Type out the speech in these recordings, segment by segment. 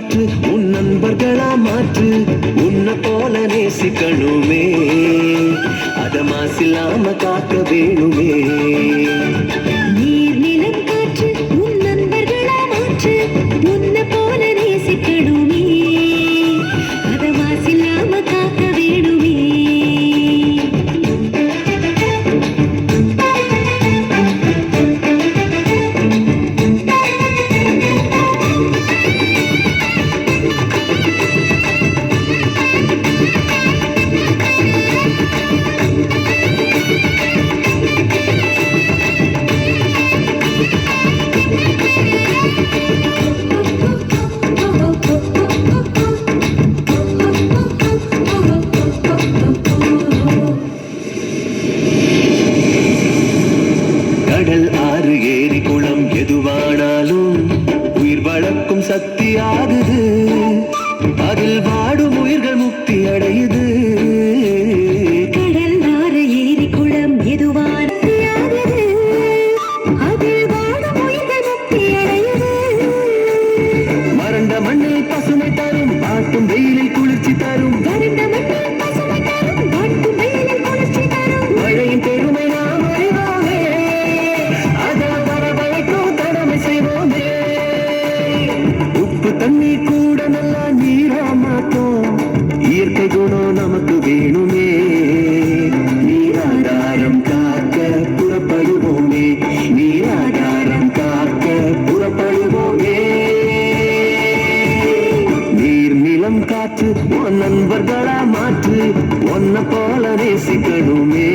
காற்று உன் நண்பர்களா மாற்று உன்னை போல நேசிக்கணுமே அத மாசில்லாம காக்க வேணுமே நீர் நிலம் காற்று உன் நண்பர்களா மாற்று உன்னை போல நேசிக்கணுமே அத மாசில்லாம காக்க வேணுமே சக்தி ஆகுது அதில் வாடும் உயிர்கள் முக்தி அடையுது கடல் ஆறு ஏரி குளம் எதுவான அதில் வாடும் உயிர்கள் முக்தி அடையுது மறண்ட மண்ணில் பசுமை தரும் பாட்டும் வெயிலில் குளிர்ச்சி தரும் வறண்ட மண்ணில் பசுமை தரும் பாட்டும் வெயிலில் குளிர்ச்சி தரும் மழையின் பெருமை நாம் அறிவோமே அதை வரவழைக்கும் கடமை செய்வோமே உப்பு தண்ணி கூட நல்லா நீரா மாத்தோம் இயற்கை குணம் நமக்கு வேணுமே நீராதாரம் காக்க புறப்படுவோமே நீராதாரம் காக்க புறப்படுவோமே நீர் நிலம் காற்று உன் நண்பர்களா மாற்று ஒன்ன போல நேசிக்கணுமே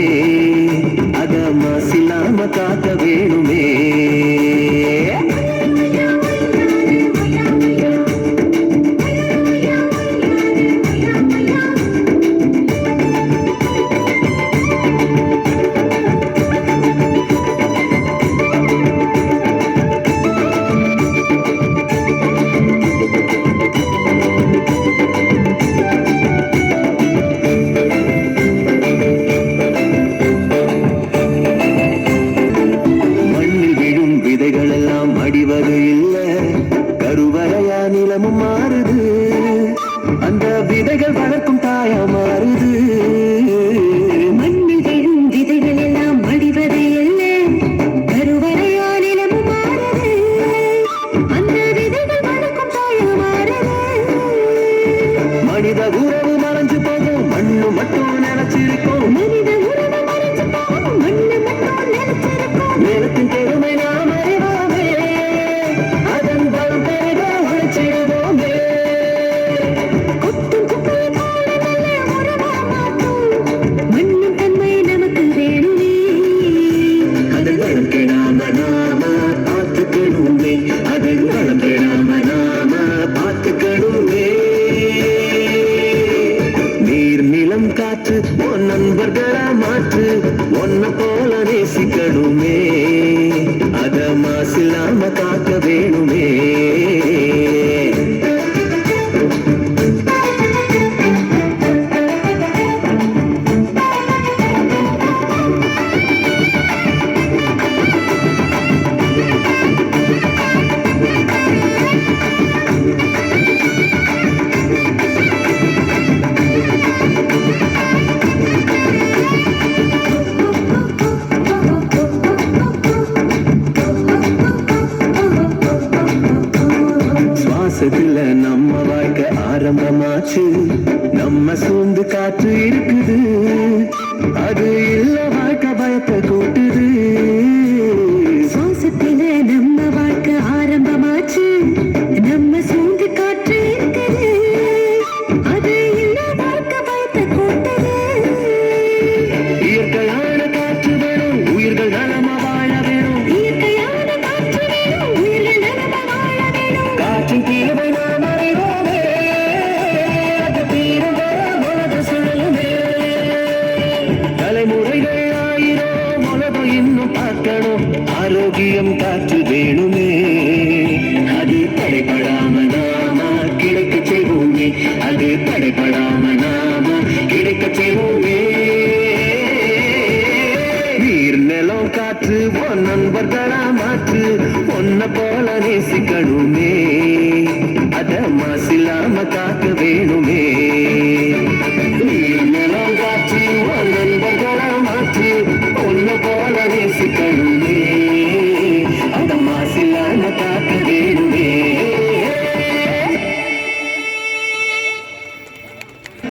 அத மாசில்லாம காக்க வேணுமே அடிவது இல்ல கருவறையா நிலமும் மாறுது அந்த விதைகள் வளர்க்கும் தாயா மாறுது மண்ணில் விழும் விதைகள் எல்லாம் அடிவது இல்ல கருவறையா நிலமும் மாறுது அந்த விதைகள் வளர்க்கும் தாயா மாறுது மனித உறவு மறைஞ்சு போகும் மண்ணு மட்டும் நினைச்சிருக்கும் மனித உறவு மறைஞ்சு போகும் மண்ணு மட்டும் நினைச்சிருக்கும் நிலத்தின் பெருமை நாம் அறிவோமே அதன் பலம் பெருக உழைச்சிடுவோமே கொத்தும் குப்பையை போல நல்ல உறவா மாற்றும் மண்ணின் தன்மை நமக்கு வேணுமே அதன் வளம் கெடாம நாம பார்த்துக்கணுமே அதன் வளம் கெடாம நாம பார்த்துக்கணுமே நீர் நிலம் காற்று உன் நண்பர்களா மாற்று ஒன்ன போல நேசிக்கணுமே அத மாசில்லாம காக்க வேணுமே சுவாசத்துல நம்ம வாழ்க்கை ஆரம்பமாச்சு நம்ம சூழ்ந்து காற்று இருக்குது அது இல்ல வாழ்க்கை பயத்தை கூட்டுது சுவாசத்தில நம்ம வாழ்க்கை ஆரம்பமாச்சு நம்ம சூழ்ந்து காற்று இருக்குது அது இல்ல வாழ்க்கை பயத்தை கூட்டுது இயற்கையான காற்று வேணும் ஆரோக்கியம் காற்று வேணுமே அது தடைபடாம நாம கிடைக்க செய்வோமே அது தடைபடாம நாம கிடைக்க செய்வோமே நீர் நிலம் காற்று பொன் நண்பர்களா மாற்று பொன்ன போல நேசிக்கணுமே அத மாசில்லாம காக்க வேணுமே